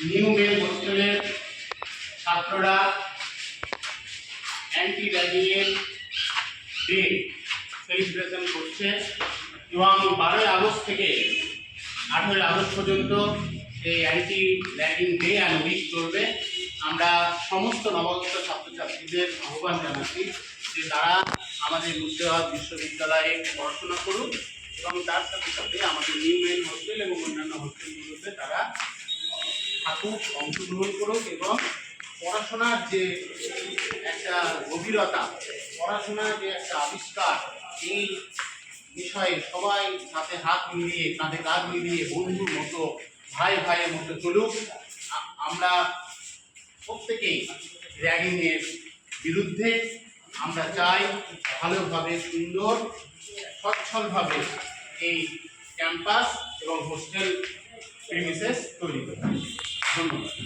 New mail হোস্টেলের ছাত্ররা anti র্যাগিংয়ের day celebration করছে এবং 12ই আগস্ট থেকে 18ই আগস্ট পর্যন্ত এই anti ragging day and week চলবে। আমরা সমস্ত নবাগত ছাত্রছাত্রীদের আহ্বান জানাচ্ছি যে তারা আমাদের মুর্শিদাবাদ বিশ্ববিদ্যালয়ে পড়াশোনা করুক এবং তার সাথে সাথে আমাদের নিউ মেল হোস্টেল এবং অন্যান্য হোস্টেলগুলোতে তারা থাকুক, অংশগ্রহণ করুক এবং পড়াশোনার যে একটা গভীরতা, পড়াশোনার যে একটা আবিষ্কার, এই বিষয়ে সবাই হাতে হাত মিলিয়ে, কাঁধে কাঁধ মিলিয়ে বন্ধুর মতো, ভাইয়ের মতো চলুক। আমরা প্রত্যেকেই র্যাগিংয়ের বিরুদ্ধে। আমরা চাই ভালোভাবে, সুন্দর সচ্ছলভাবে এই ক্যাম্পাস এবং হোস্টেল প্রিমিসেস তৈরি করতে। ধন্যবাদ।